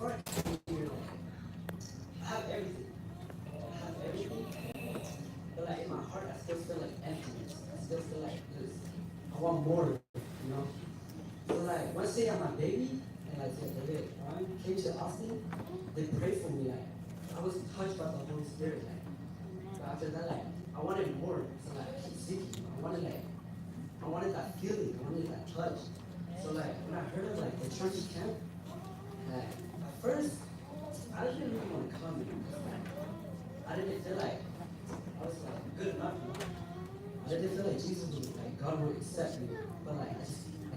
before I came here, I have everything. I have everything. But like in my heart, I still feel like emptiness. I still feel like this. I want more, you know. So like once they had my baby, and like they came to Austin, they prayed for me. Like I was touched by the Holy Spirit. Like but after that, like I wanted more. So like I keep seeking. I wanted that feeling. I wanted that touch. So like when I heard of like the church camp, like at first I didn't really want to come because like I didn't feel like I was like good enough. You know? I didn't feel like Jesus would like God would accept me. But like I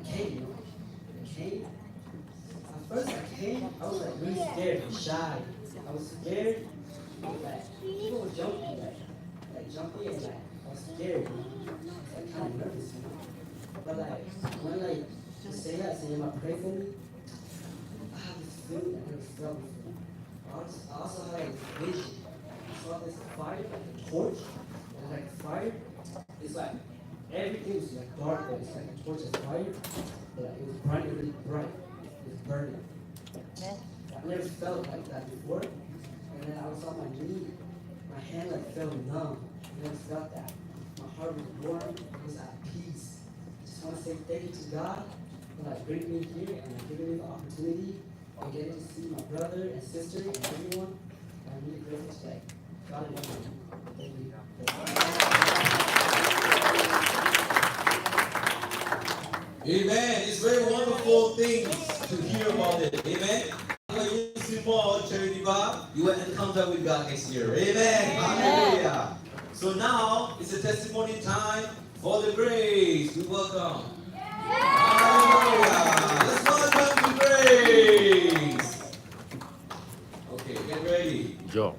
came, you know. I came. At first I came, I was like really scared and shy. I was scared. Like people were jumping, like jumping and like I was scared. You know? I was like kind of nervous, you know. But like when like you say that, say you pray for me, I have this feeling I never felt before. I also had like this vision. I saw this fire, like a torch, and like fire. It's like everything was like dark, but it's like a torch of fire, but like, it was bright, really bright. It was burning. I never felt like that before. And then I was on my knee. My hand like felt numb. I never felt that. My heart was warm. It was at peace. I just want to say thank you to God for like bringing me here and like, giving me the opportunity of getting to see my brother and sister and everyone. And I'm really grateful today. God is wonderful. Thank you. Amen. It's very wonderful things to hear about it. Amen. You will encounter with God next year. Amen. Hallelujah. So now it's a testimony time for the grace. We welcome. Hallelujah. Let's welcome the grace. Okay, get ready. Joe.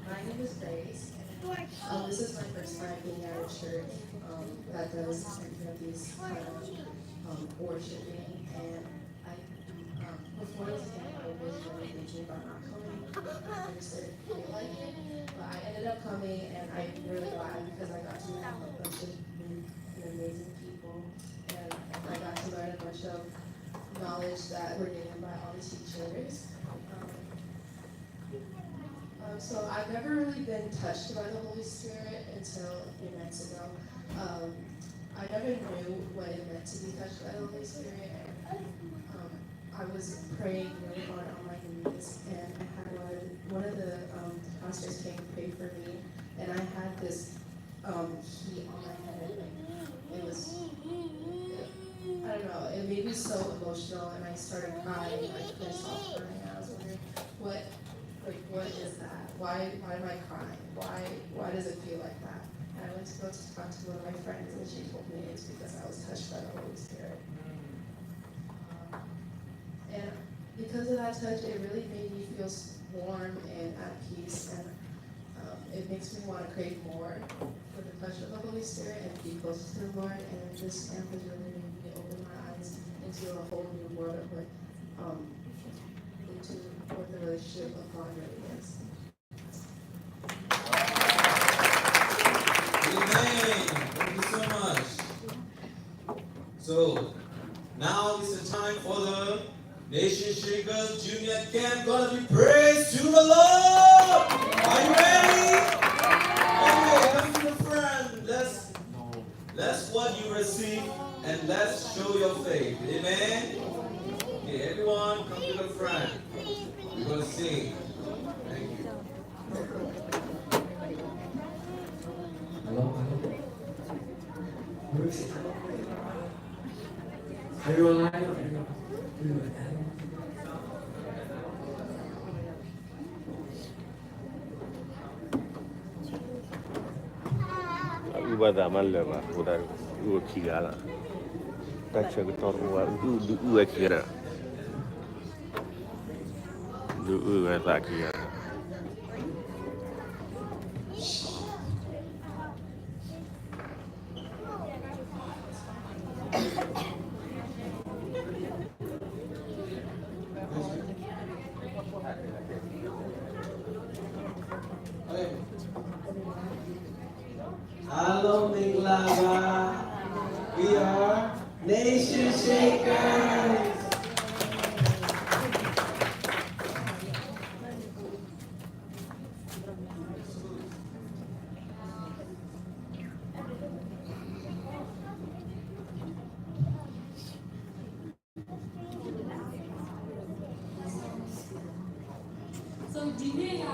My name is Grace. This is my first time being at a church that does these kind of worshiping. And before this camp, I was really thinking about not coming. I just didn't feel like it. But I ended up coming, and I'm really glad because I got to meet a bunch of amazing people. And I got to learn a bunch of knowledge that were given by all the teachers. So I've never really been touched by the Holy Spirit until a few nights ago. I never knew what it meant to be touched by the Holy Spirit. And, I was praying really hard on my knees, and I had one of the pastors came and prayed for me, and I had this heat on my head. It was, I don't know, it made me so emotional, and I started crying. I couldn't stop crying. I was wondering, what is that? Why am I crying? Why does it feel like that? And I went to go to talk to one of my friends, and she told me it's because I was touched by the Holy Spirit. And because of that touch, it really made me feel warm and at peace, and it makes me want to crave more for the touch of the Holy Spirit and be closer to the Lord. And this camp has really made me open my eyes into a whole new world of into what the relationship of God really is. Amen. Thank you so much. So now is the time for the Nation Shakers Junior Camp. Gonna be praised to the Lord. Are you ready? Okay, come to the front. Let's what you receive and let's show your faith. Amen. Okay, everyone come to the front. We're gonna sing. Thank you. Hello. Everyone line up. Ubada malama udar ukigala. Tacha gutor u akira. Du akira. Hello, Minglava. We are Nation Shakers. So ဒီနေ့က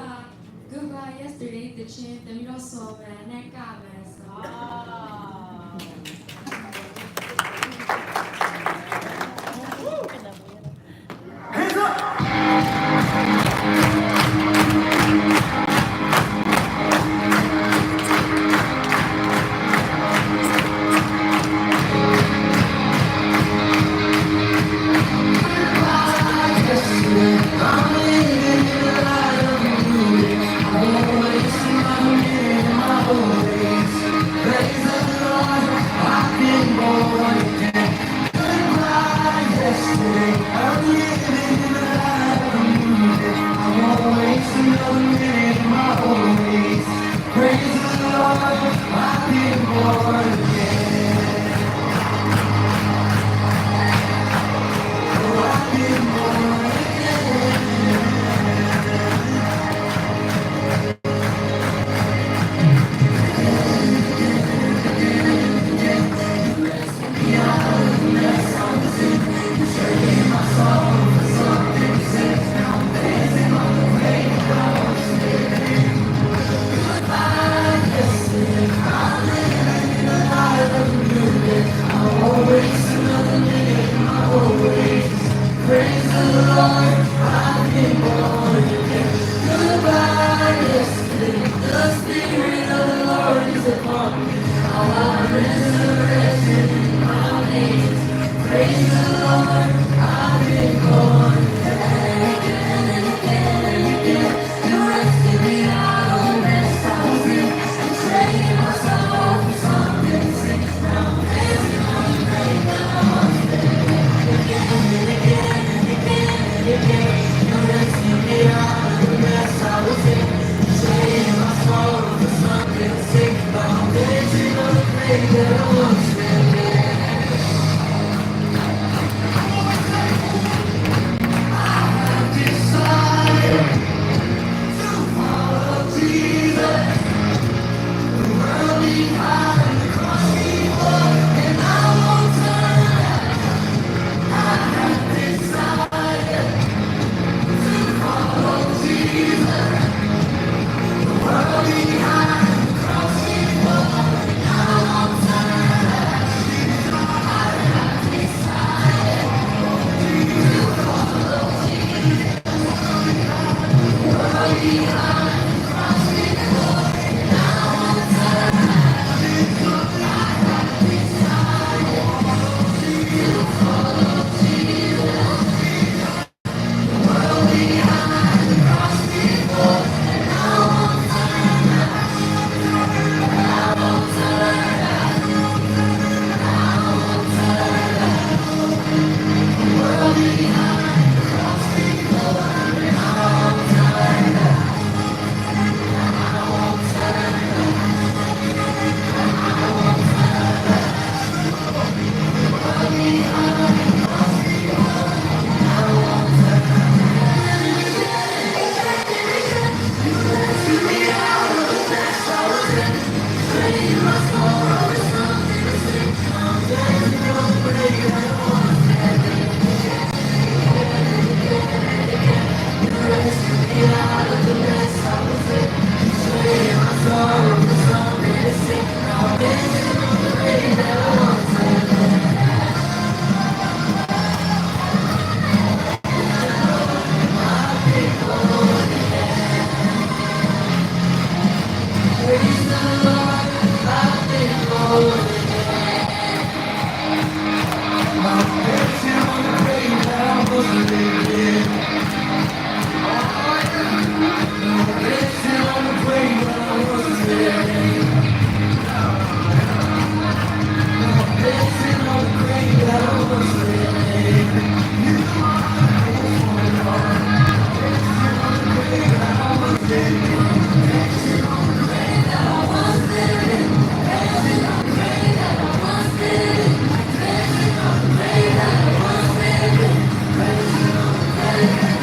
Goodbye Yesterday တခြင်းတမီးတော့ဆော်မယ်နဲ့ကမယ်ဆိုတော့ Amen.